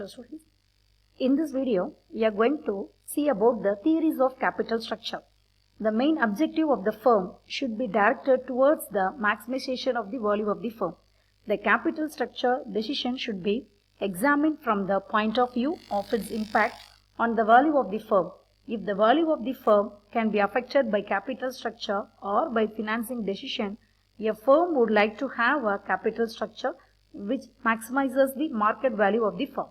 students. In this video, we are going to see about the theories of capital structure. The main objective of the firm should be directed towards the maximization of the value of the firm. The capital structure decision should be examined from the point of view of its impact on the value of the firm. If the value of the firm can be affected by capital structure or by financing decision, a firm would like to have a capital structure which maximizes the market value of the firm.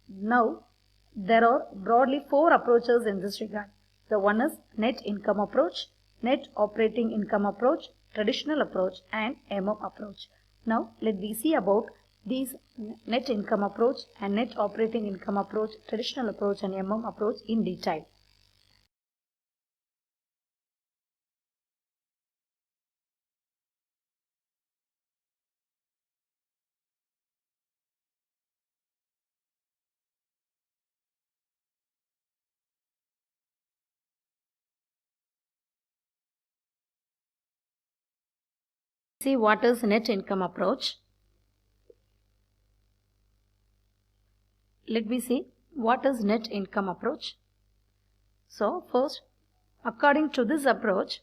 Now, there are broadly four approaches in this regard. The one is net income approach, net operating income approach, traditional approach and MM approach. Now, let me see about these net income approach and net operating income approach, traditional approach and MM approach in detail. See what is net income approach. Let me see what is net income approach. So first, according to this approach,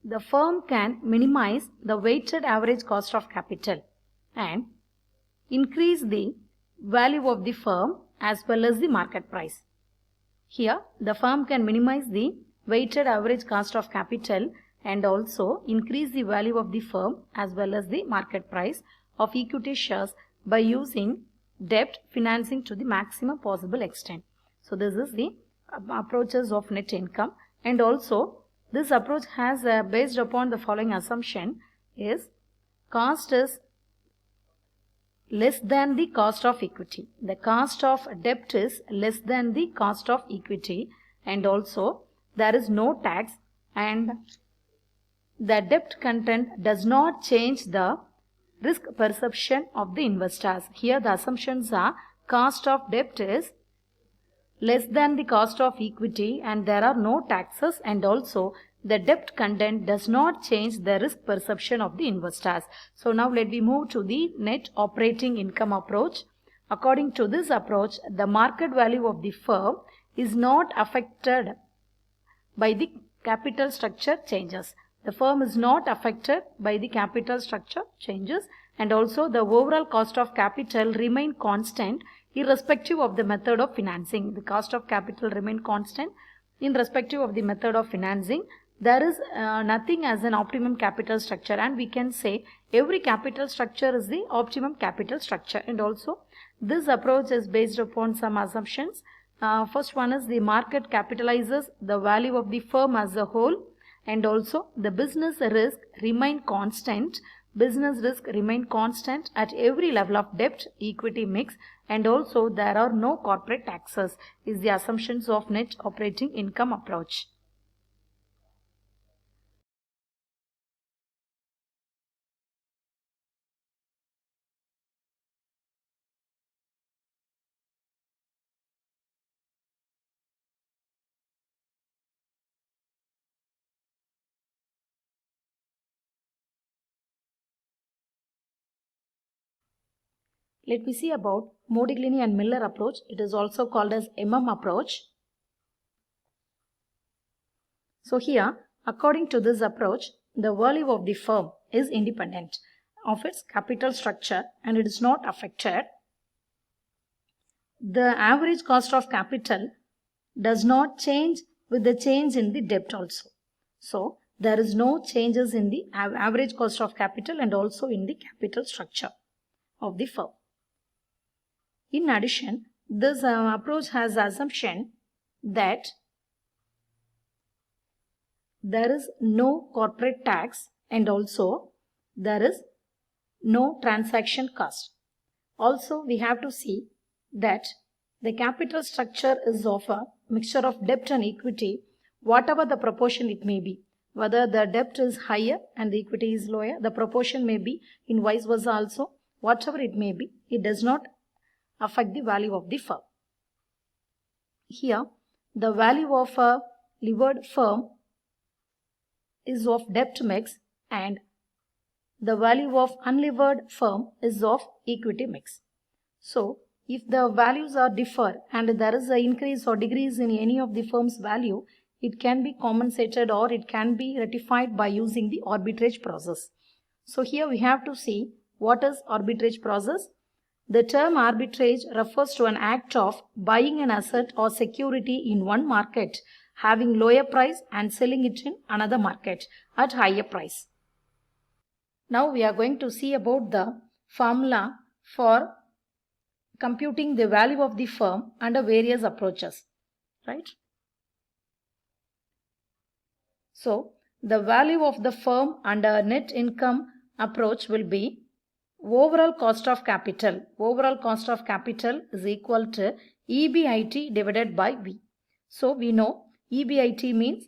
the firm can minimize the weighted average cost of capital and increase the value of the firm as well as the market price. Here, the firm can minimize the weighted average cost of capital and also increase the value of the firm as well as the market price of equity shares by using debt financing to the maximum possible extent. So this is the approaches of net income, and also this approach has based upon the following assumption is cost is less than the cost of equity. The cost of debt is less than the cost of equity, and also there is no tax, and the debt content does not change the risk perception of the investors. Here the assumptions are cost of debt is less than the cost of equity and there are no taxes, and also the debt content does not change the risk perception of the investors. So now let me move to the net operating income approach. According to this approach, the market value of the firm is not affected by the capital structure changes. The firm is not affected by the capital structure changes, and also the overall cost of capital remain constant irrespective of the method of financing. The cost of capital remain constant irrespective of the method of financing. There is nothing as an optimum capital structure, and we can say every capital structure is the optimum capital structure. And also this approach is based upon some assumptions. First one is the market capitalizes the value of the firm as a whole, and also the business risk remain constant. Business risk remain constant at every level of debt equity mix, and also there are no corporate taxes is the assumptions of net operating income approach. Let me see about Modigliani and Miller approach. It is also called as MM approach. So here, according to this approach, the value of the firm is independent of its capital structure and it is not affected. The average cost of capital does not change with the change in the debt also. So there is no changes in the average cost of capital and also in the capital structure of the firm. In addition, this approach has the assumption that there is no corporate tax and also there is no transaction cost. Also, we have to see that the capital structure is of a mixture of debt and equity, whatever the proportion it may be. Whether the debt is higher and the equity is lower, the proportion may be in vice versa also. Whatever it may be, it does not affect the value of the firm. Here, the value of a levered firm is of debt mix and the value of unlevered firm is of equity mix. So, If the values are differ and there is an increase or decrease in any of the firm's value, it can be compensated or it can be rectified by using the arbitrage process. So here we have to see what is arbitrage process. The term arbitrage refers to an act of buying an asset or security in one market, having lower price and selling it in another market at higher price. Now we are going to see about the formula for computing the value of the firm under various approaches, right? So the value of the firm under net income approach will be overall cost of capital. Overall cost of capital is equal to EBIT divided by V. So we know EBIT means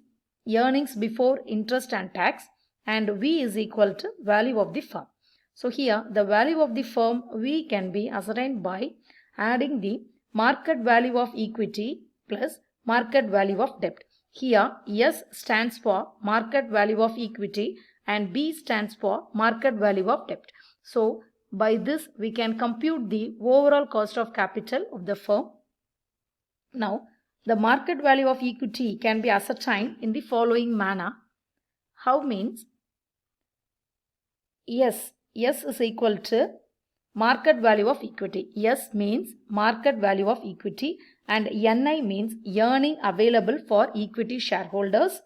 earnings before interest and tax, and V is equal to value of the firm. So here the value of the firm V can be ascertained by adding the market value of equity plus market value of debt. Here S stands for market value of equity and B stands for market value of debt. So by this we can compute the overall cost of capital of the firm. Now the market value of equity can be ascertained in the following manner. How means S is equal to market value of equity. S means market value of equity and NI means earning available for equity shareholders,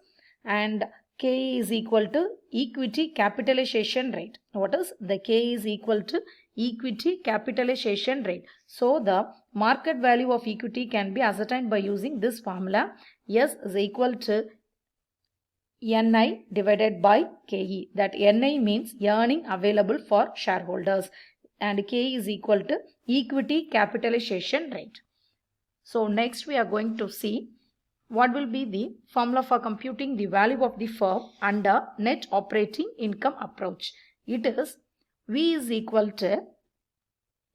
and K is equal to equity capitalization rate. What is the K is equal to equity capitalization rate. So the market value of equity can be ascertained by using this formula. S is equal to NI divided by KE. That NI means earning available for shareholders and K is equal to equity capitalization rate. So next we are going to see what will be the formula for computing the value of the firm under net operating income approach. It is V is equal to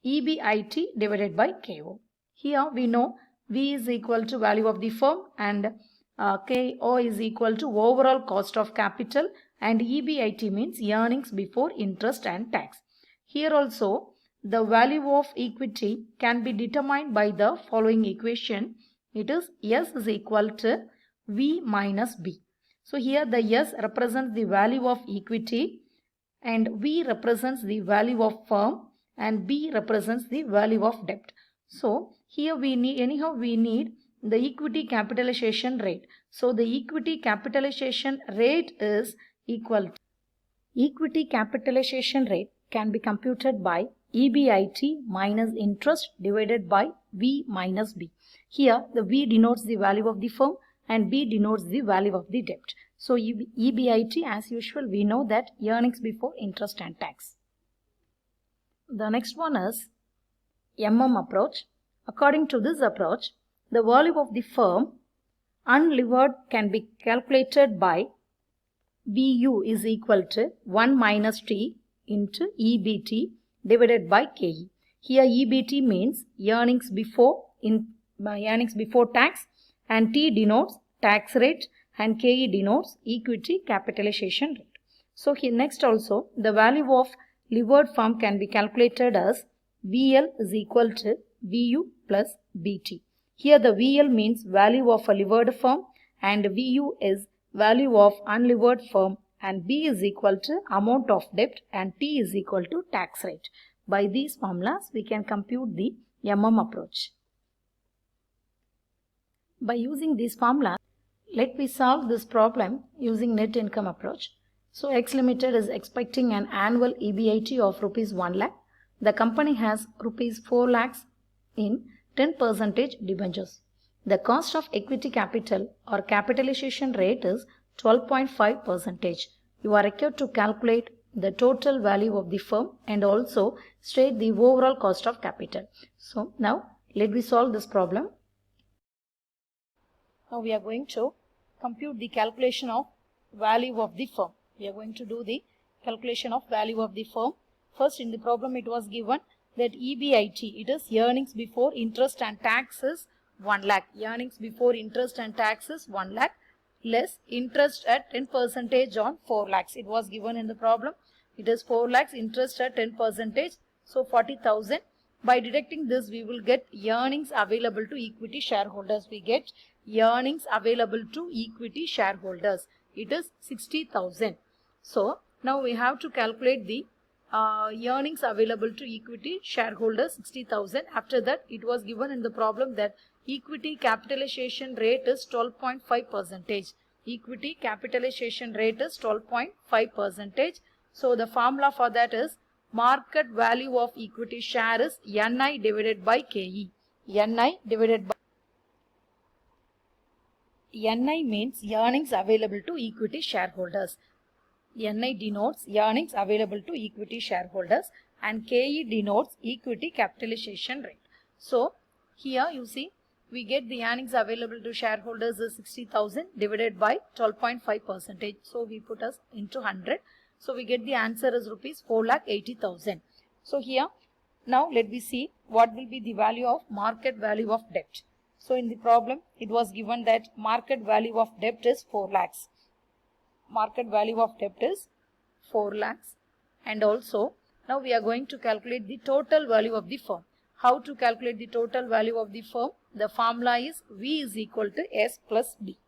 EBIT divided by KO. Here we know V is equal to value of the firm and KO is equal to overall cost of capital and EBIT means earnings before interest and tax. Here also the value of equity can be determined by the following equation. It is S is equal to V minus B. So here the S represents the value of equity and V represents the value of firm and B represents the value of debt. So here we need the equity capitalization rate. So the equity capitalization rate is equal to equity capitalization rate can be computed by EBIT minus interest divided by V minus B. Here the V denotes the value of the firm and B denotes the value of the debt. So EBIT, as usual, we know that earnings before interest and tax. The next one is approach. According to this approach, the value of the firm unlevered can be calculated by BU is equal to 1 minus T into EBT divided by KE. Here EBT means earnings before tax and T denotes tax rate and KE denotes equity capitalization rate. So here next also the value of levered firm can be calculated as VL is equal to VU plus BT. Here the VL means value of a levered firm and VU is value of unlevered firm and B is equal to amount of debt and T is equal to tax rate. By these formulas we can compute the approach. By using these formulas, let me solve this problem using net income approach. So X Limited is expecting an annual EBIT of rupees 1 lakh. The company has rupees 4 lakhs in 10% debentures. The cost of equity capital or capitalization rate is 12.5%. You are required to calculate the total value of the firm and also state the overall cost of capital. So now let me solve this problem. Now we are going to compute the calculation of value of the firm. We are going to do the calculation of value of the firm. First, in the problem it was given that EBIT, it is earnings before interest and taxes 1 lakh. Earnings before interest and taxes 1 lakh less interest at 10% on 4 lakhs. It was given in the problem. It is 4 lakhs, interest at 10%. So 40,000 By deducting this, we will get earnings available to equity shareholders. We get earnings available to equity shareholders. It is 60,000. So now we have to calculate the earnings available to equity shareholders 60,000. After that, it was given in the problem that equity capitalization rate is 12.5%. Equity capitalization rate is 12.5%. So the formula for that is market value of equity share is NI divided by KE. NI divided by NI means earnings available to equity shareholders. NI denotes earnings available to equity shareholders and KE denotes equity capitalization rate. So here you see we get the earnings available to shareholders is 60,000 divided by 12.5%. So we put us into 100. So we get the answer is rupees 4,80,000. So here now let me see what will be the value of market value of debt. So in the problem it was given that market value of debt is 4 lakhs. Market value of debt is 4 lakhs, and also now we are going to calculate the total value of the firm. How to calculate the total value of the firm? The formula is V is equal to S plus B.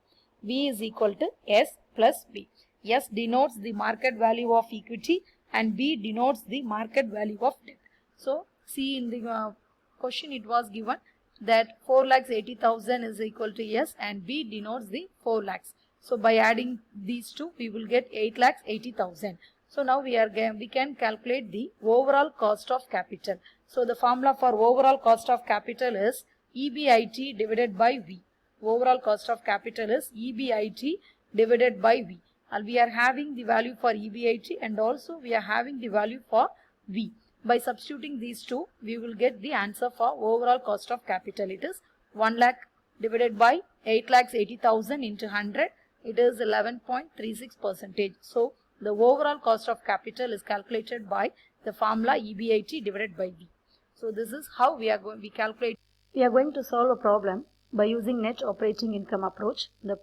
V is equal to S plus B. S denotes the market value of equity and B denotes the market value of debt. So see in the question it was given that 4,80,000 is equal to S and B denotes the 4 lakhs. So by adding these two, we will get 8,80,000. So now we can calculate the overall cost of capital. So the formula for overall cost of capital is EBIT divided by V. Overall cost of capital is EBIT divided by V. And we are having the value for EBIT and also we are having the value for V. By substituting these two, we will get the answer for overall cost of capital. It is 1 lakh divided by 8,80,000 into 100. It is 11.36%. So the overall cost of capital is calculated by the formula EBIT divided by V. So this is how we are going to calculate. We are going to solve a problem by using net operating income approach. The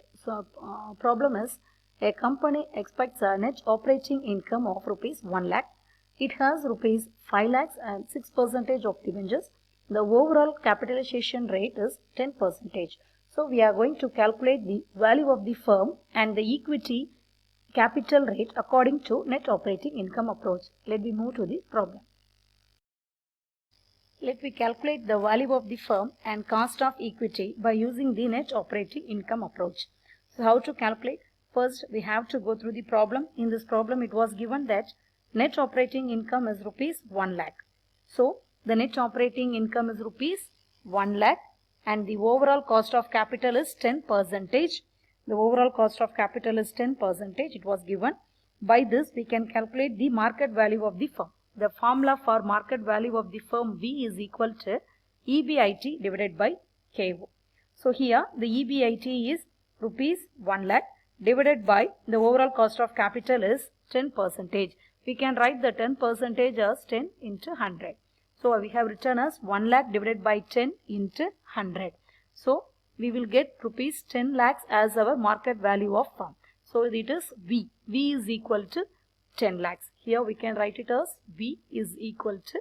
problem is a company expects a net operating income of rupees 1 lakh. It has rupees 5 lakhs and 6% of debentures. The overall capitalization rate is 10%. So we are going to calculate the value of the firm and the equity capital rate according to net operating income approach. Let me move to the problem. Let me calculate the value of the firm and cost of equity by using the net operating income approach. So how to calculate? First we have to go through the problem. In this problem it was given that net operating income is rupees 1 lakh. So the net operating income is rupees 1 lakh. And the overall cost of capital is 10%. The overall cost of capital is 10%. It was given. By this, we can calculate the market value of the firm. The formula for market value of the firm V is equal to EBIT divided by KO. So here, the EBIT is rupees 1 lakh divided by the overall cost of capital is 10%. We can write the 10% as 10 into 100. So we have written as 1 lakh divided by 10 into 100. So we will get rupees 10 lakhs as our market value of firm. So it is V. V is equal to 10 lakhs. Here we can write it as V is equal to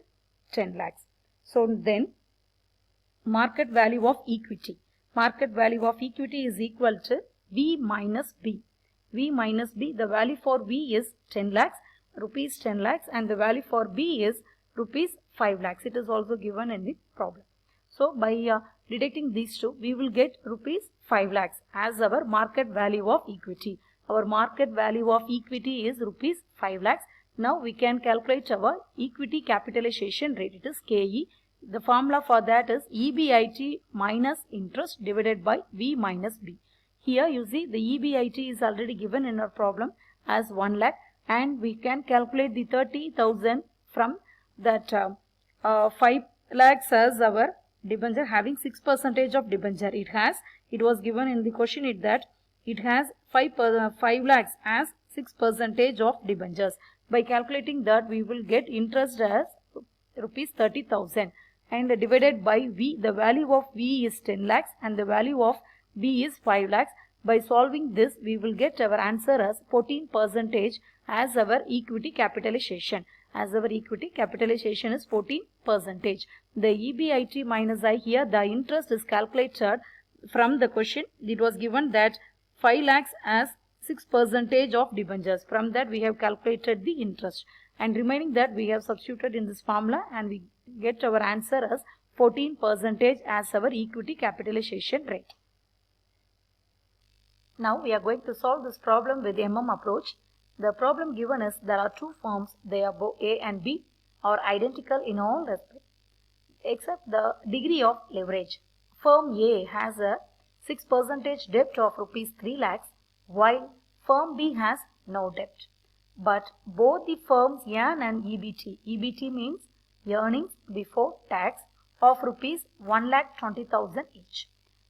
10 lakhs. So then market value of equity. Market value of equity is equal to V minus B. V minus B, the value for V is 10 lakhs, rupees 10 lakhs, and the value for B is rupees 5 lakhs. It is also given in the problem. So by deducting these two, we will get rupees 5 lakhs as our market value of equity. Our market value of equity is rupees 5 lakhs. Now we can calculate our equity capitalization rate. It is KE. The formula for that is EBIT minus interest divided by V minus B. Here you see the EBIT is already given in our problem as 1 lakh, and we can calculate the 30,000 from that 5 lakhs as our debenture having 6% of debenture. It was given in the question that it has 5 lakhs as 6% of debentures. By calculating that, we will get interest as rupees 30,000 and divided by V. The value of V is 10 lakhs and the value of B is 5 lakhs. By solving this, we will get our answer as 14% as our equity capitalization. as our equity capitalization is 14%. The EBIT minus I, here the interest is calculated from the question. It was given that 5 lakhs as 6% of debentures. From that we have calculated the interest, and remaining that we have substituted in this formula, and we get our answer as 14% as our equity capitalization rate. Now we are going to solve this problem with approach. The problem given is there are two firms, they are both A and B, are identical in all respects except the degree of leverage. Firm A has a 6% debt of rupees 3 lakhs while firm B has no debt. But both the firms earn an EBT means earnings before tax of rupees 1,20,000 each.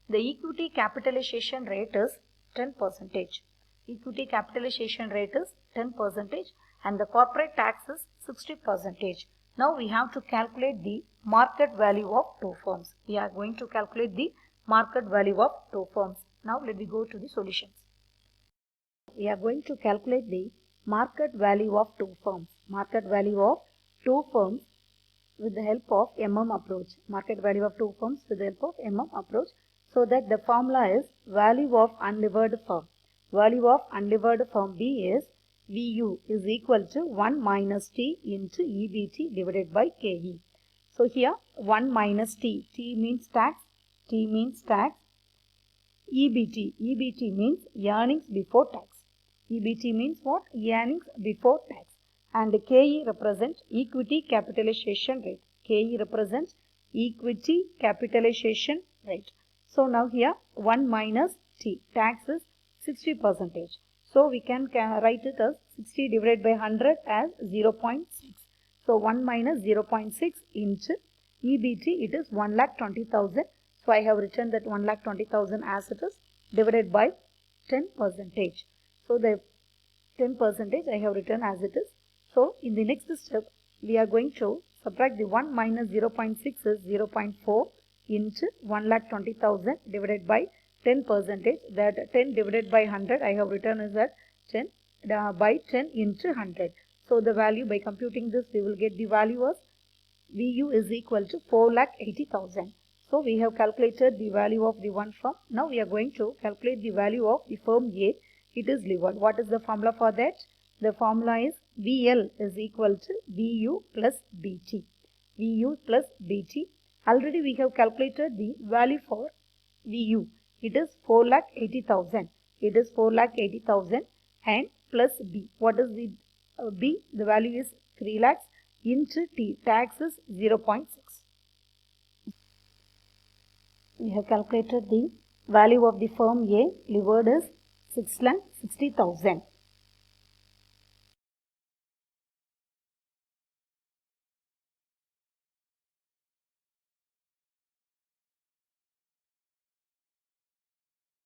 The equity capitalization rate is 10%. Equity capitalization rate is 10% and the corporate tax is 60%. Now we have to calculate the market value of two firms. We are going to calculate the market value of two firms. Now let me go to the solutions. We are going to calculate the market value of two firms. Market value of two firms with the help of approach. Market value of two firms with the help of approach. So that the formula is value of unlevered firm. Value of unlevered firm B is VU is equal to 1 minus T into EBT divided by KE. So here 1 minus T, T means tax, T means tax, EBT, EBT means earnings before tax. EBT means what? Earnings before tax. And KE represents equity capitalization rate. KE represents equity capitalization rate. So now here 1 minus T, tax is 60%. So we can write it as 60 divided by 100 as 0.6. So 1 minus 0.6 into EBT, it is 1,20,000. So I have written that 1,20,000 as it is divided by 10%. So the 10% I have written as it is. So in the next step, we are going to subtract the 1 minus 0.6 is 0.4 into 1,20,000 divided by 10%. That 10 divided by 100 I have written is that 10 by 10 into 100. So the value, by computing this, we will get the value as VU is equal to 4,80,000. So we have calculated the value of the one firm. Now we are going to calculate the value of the firm A. It is levered. What is the formula for that? The formula is VL is equal to VU plus BT. VU plus BT. Already we have calculated the value for VU. It is 4,80,000. It is 4,80,000 and plus B. What is the B? The value is 3 lakhs into T. Tax is 0.6. We have calculated the value of the firm A. Levered is 6,60,000.